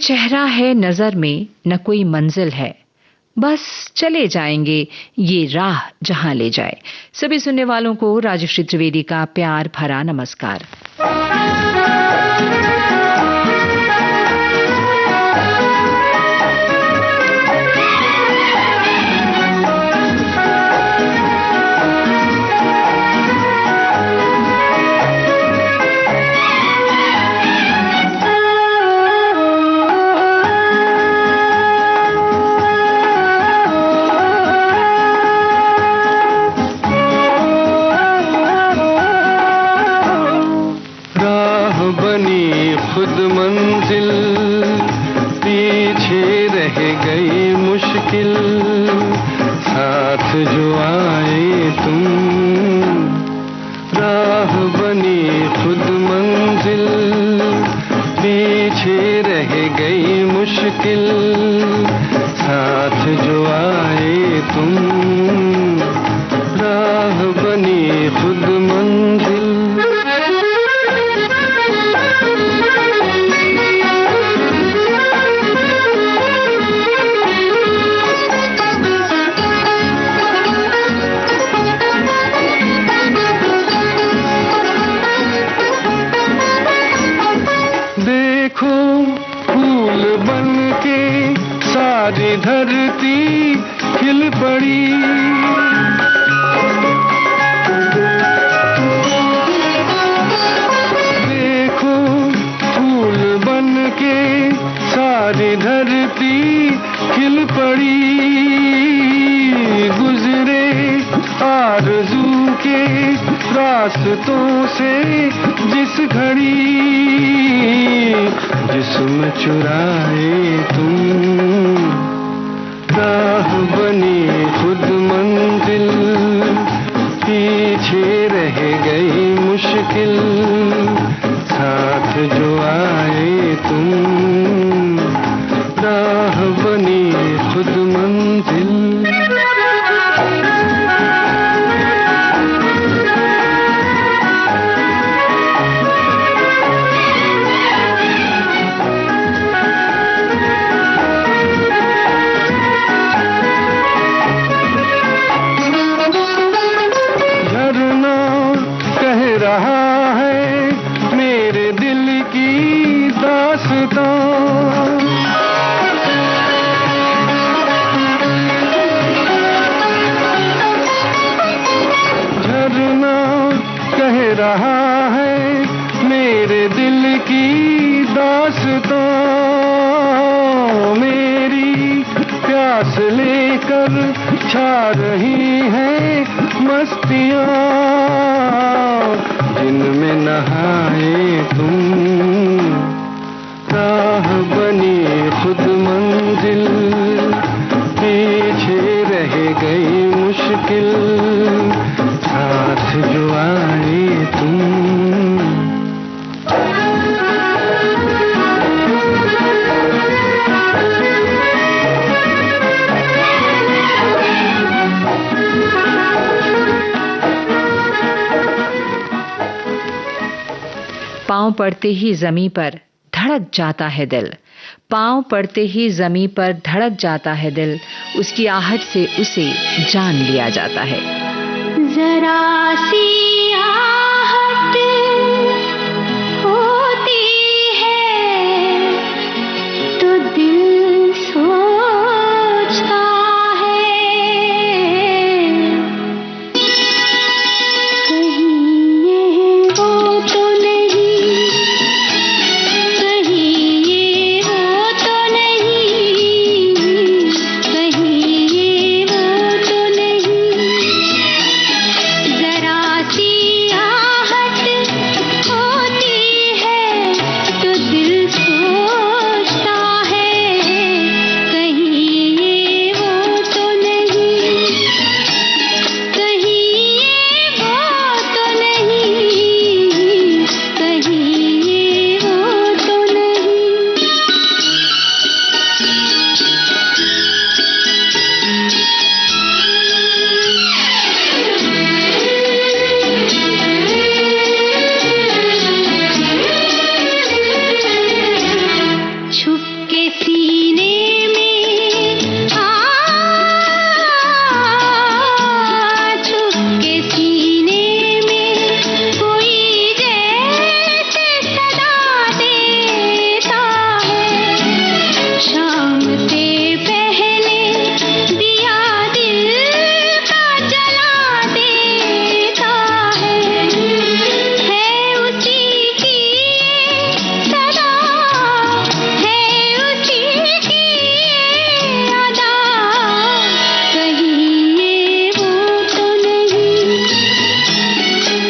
चेहरा है नजर में न कोई मंजिल है, बस चले जाएंगे ये राह जहां ले जाए। सभी सुनने वालों को राजश्री त्रिवेदी का प्यार भरा नमस्कार। खुद मंजिल पीछे रह गई मुश्किल, साथ जो आए तुम। राह बनी खुद मंजिल पीछे रह गई मुश्किल, साथ जो आए तुम। राह बनी खुद मंजिल। देखो फूल बनके सारी धरती खिल पड़ी, देखो फूल बनके सारी धरती खिल पड़ी। गुजरे आरज़ू के रास्तों से जिस घड़ी, जिस्म चुराए तुम। राह बनी खुद मंजिल पीछे रह गई मुश्किल, साथ जो आए तुम। राह बनी खुद मंजिल। रहा है मेरे दिल की दास्तां, झरना कह रहा है मेरे दिल की दास्तां। मेरी प्यास लेकर छा रही है मस्तियाँ, जिनमें नहाए तुम। राह बनी खुद मंजिल पीछे रह गई मुश्किल, साथ जो आए तुम। पांव पड़ते ही जमीन पर धड़क जाता है दिल, पांव पड़ते ही जमीन पर धड़क जाता है दिल, उसकी आहट से उसे जान लिया जाता है। जरा सी आहट होती है तो दिल सोचता है, कहीं ये वो तो के सीने में छुप के सीने में कोई जैसे सदा देता है। शाम से पहले दिया दिल का जला देता है उसी की सदा, है उसी की अदा। कहीं ये वो तो नहीं,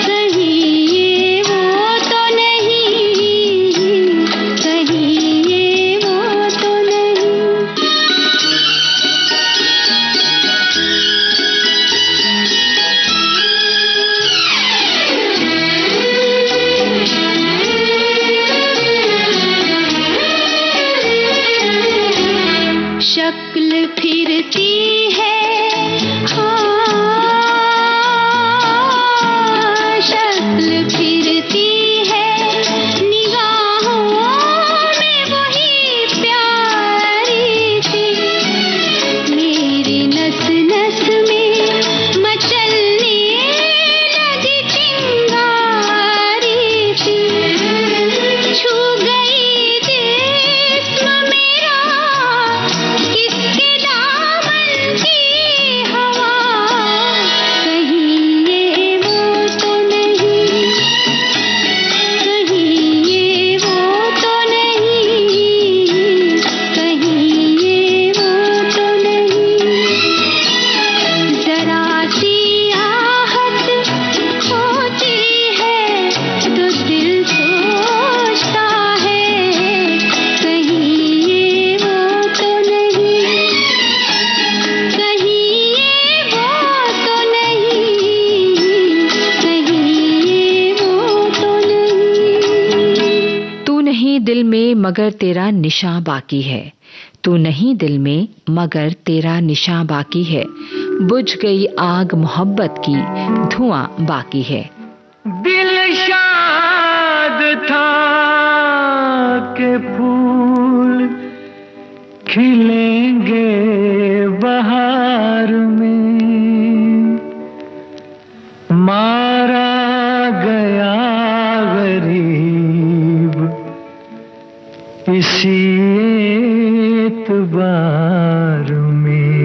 कहीं ये वो तो नहीं, कहीं ये वो तो नहीं। शक्ल फिरती है शक्ल फिरती है निगाहों में वही प्यारी सी। मेरी नस नस में मचलने लगी चिंगारी सी। छू गई जिस्म मेरा किसके दामन की हवा। कहीं ये वो तो नहीं, कहीं ये वो तो नहीं, कहीं ये वो तो नहीं। जरा सी आहट होती है तो दिल सोचता है कहीं ये वो तो नहीं, कहीं ये वो तो नहीं, कहीं ये वो तो नहीं। तू नहीं दिल में मगर तेरा निशां बाकी है, तू नहीं दिल में मगर तेरा निशां बाकी है। बुझ गई आग मोहब्बत की, धुआं बाकी है। दिल शाद था के फूल खिलेंगे बहार में, मारा गया गरीब इसी एतबार में।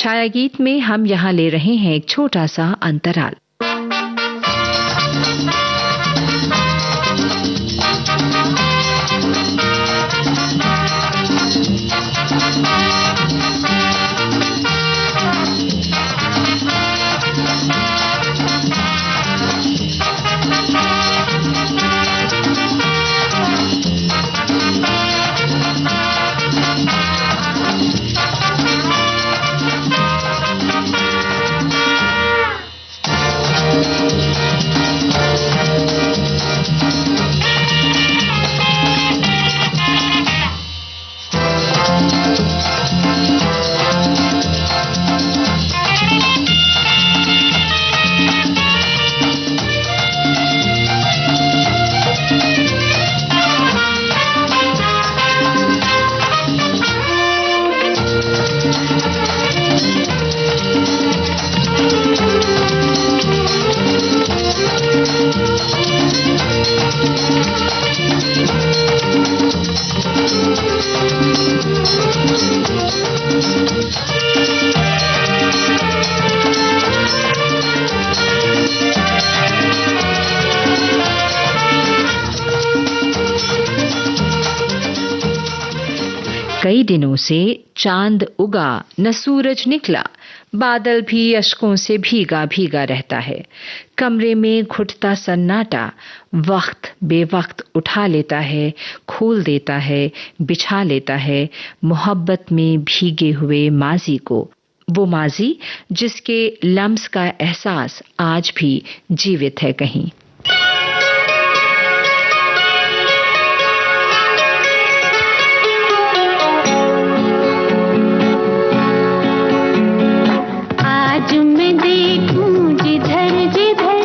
छाया गीत में हम यहाँ ले रहे हैं एक छोटा सा अंतराल। कई दिनों से चांद उगा न सूरज निकला, बादल भी अश्कों से भीगा भीगा रहता है। कमरे में घुटता सन्नाटा वक्त बेवक्त उठा लेता है, खोल देता है, बिछा लेता है मोहब्बत में भीगे हुए माजी को, वो माजी जिसके लम्स का एहसास आज भी जीवित है कहीं। आज मैं देखूं जिधर जिधर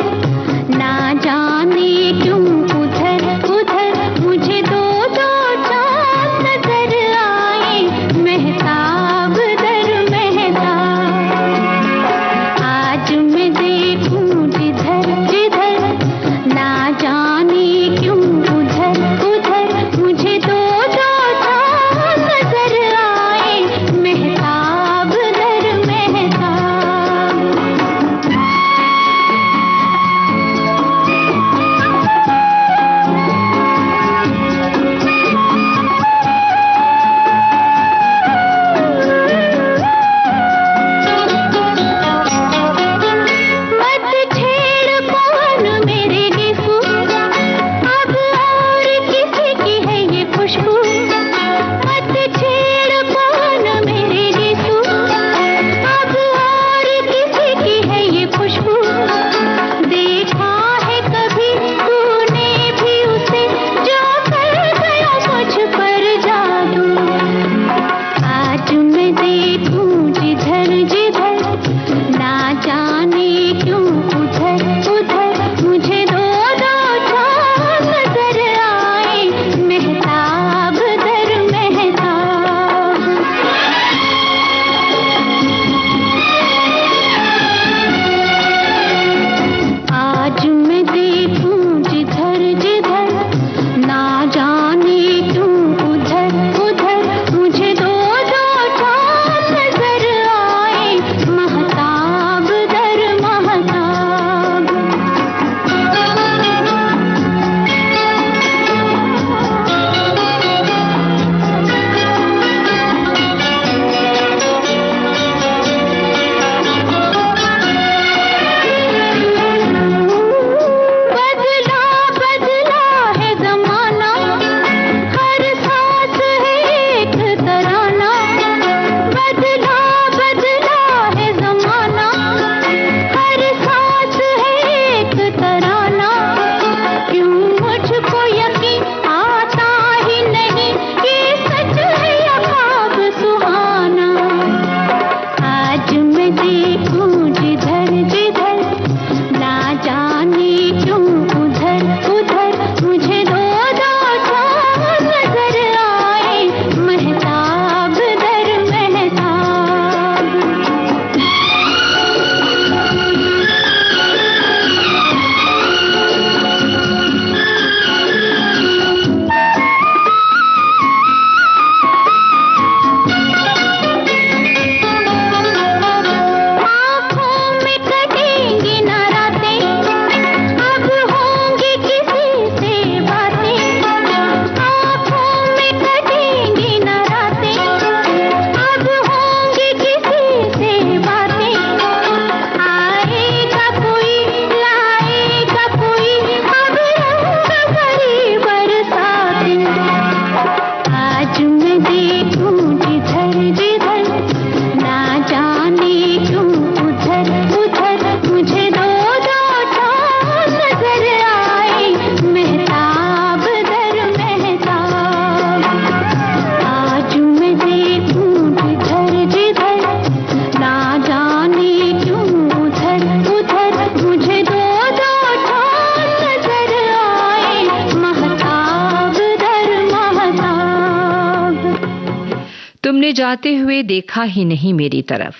तुमने जाते हुए देखा ही नहीं मेरी तरफ,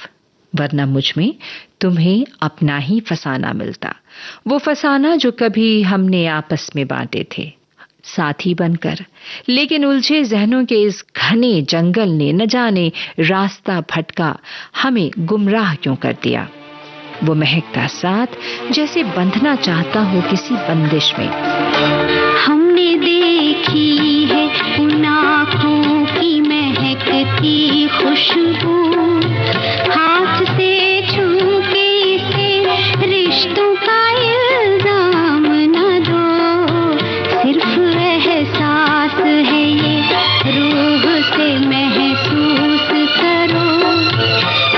वरना मुझ में तुम्हें अपना ही फसाना मिलता, वो फसाना जो कभी हमने आपस में बांटे थे साथी बनकर। लेकिन उलझे जहनों के इस घने जंगल ने न जाने रास्ता भटका हमें गुमराह क्यों कर दिया। वो महकता साथ जैसे बंधना चाहता हो किसी बंदिश में। हमने देखी है उन आँखों की महकती खुशबू, हाथ से छू के इसे रिश्तों का इल्जाम न दो। सिर्फ एहसास है ये, रूह से महसूस करो।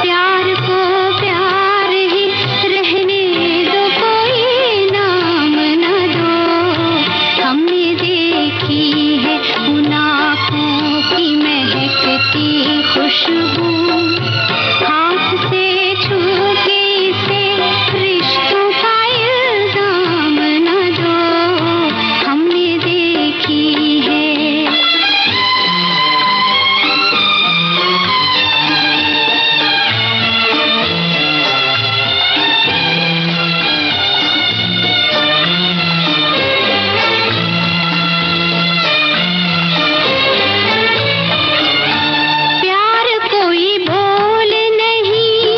प्यार को प्यार ही रहने दो, कोई नाम न दो। हमने देखी है उन आँखों की महकती खुशबू, हाथ से छू के इसे रिश्तों का इल्जाम न दो। हमने देखी है। प्यार कोई बोल नहीं,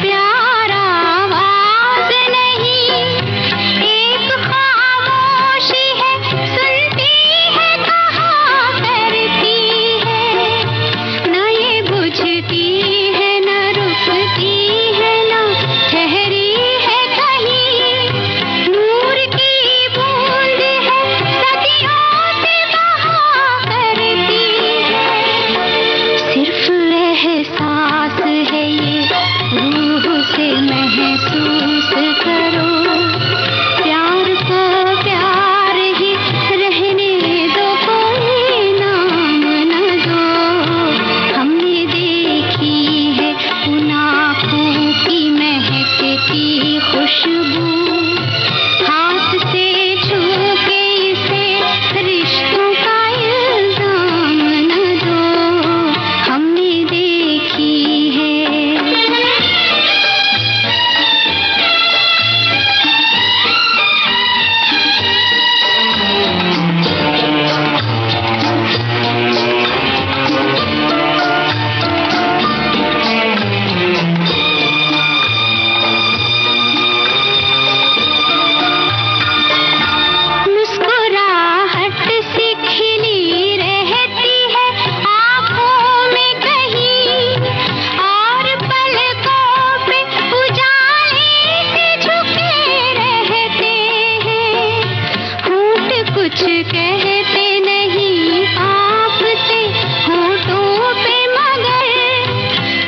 प्यार आवाज नहीं, एक खामोशी है, सुनती है, कहा करती है। न ये बुझती है, न रुकती है, न ठहरी है कहीं। नूर की बूंद है, सदियों से बहा करती है। सिर्फ एहसास है ये, रूह से महसूस करो। प्यार को प्यार ही रहने दो, कोई नाम न दो। हमने देखी है उन आँखों की महकती खुशबू, हाथ से छू के इसे रिश्तों का इल्जाम न दो। हमने देखी है। मुस्कुराहट सी खिली रहती है आँखों में कहीं, और पलकों पे उजाले से झुके रहते हैं। होंठ कुछ कहते नहीं, कांपते होठों पे, मगर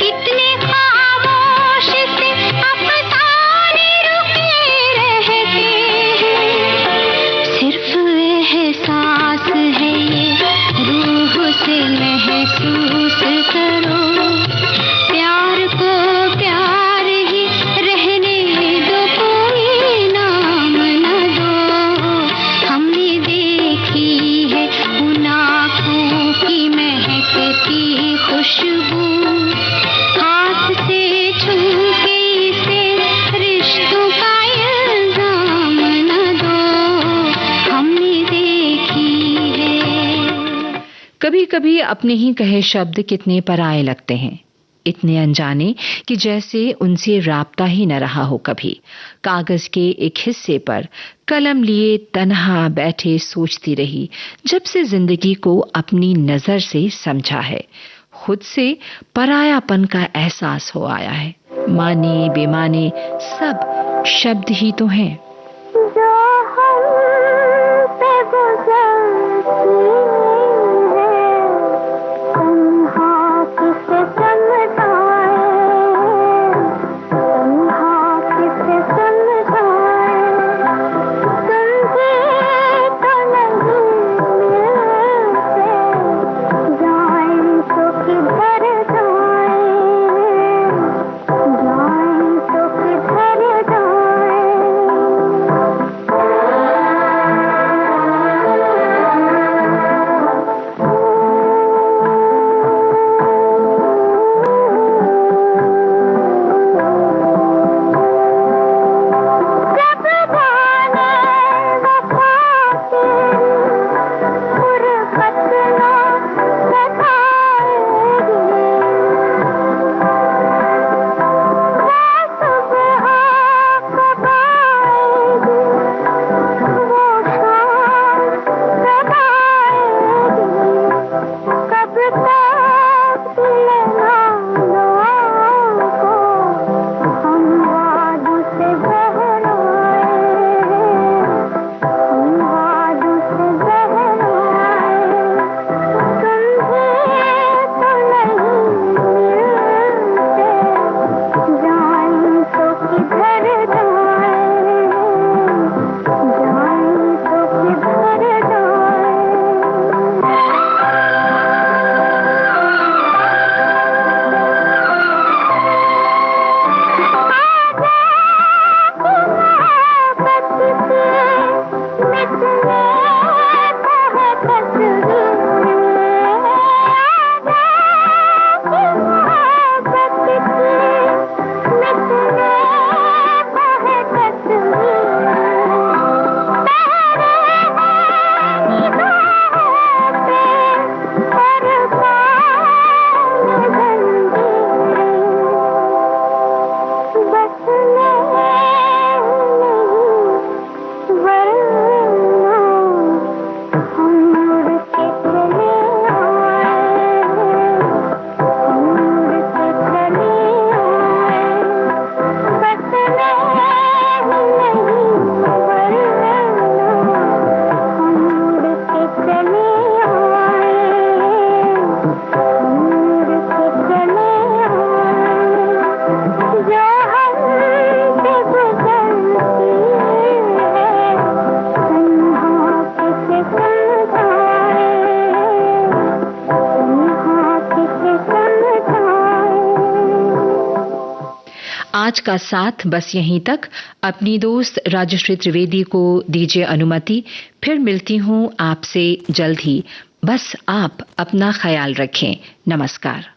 कितने खामोश से अफसाने रुके रहते हैं। सिर्फ एहसास है ये, रूह से महसूस करो। प्यार को प्यार ही रहने दो, कोई नाम न दो। हमने देखी है उन आँखों की महकती खुशबू, हाथ से छू के इसे रिश्तों का इल्जाम न दो। हमने देखी है। कभी कभी अपने ही कहे शब्द कितने पराये लगते हैं, इतने अनजाने कि जैसे उनसे राब्ता ही न रहा हो कभी। कागज के एक हिस्से पर कलम लिए तन्हा बैठे सोचती रही, जब से जिंदगी को अपनी नजर से समझा है। खुद से परायापन का एहसास हो आया है। माने बेमाने सब शब्द ही तो हैं। जो हम पे गुजरती है, तन्हा किसे समझाए, तन्हा किसे समझाए। सुनते तो नहीं मिलते, जाएं तो किधर जाएं, जाएं तो किधर जाएं। आज का साथ बस यहीं तक। अपनी दोस्त राजश्री त्रिवेदी को दीजिए अनुमति। फिर मिलती हूँ आपसे जल्द ही। बस आप अपना ख्याल रखें। नमस्कार।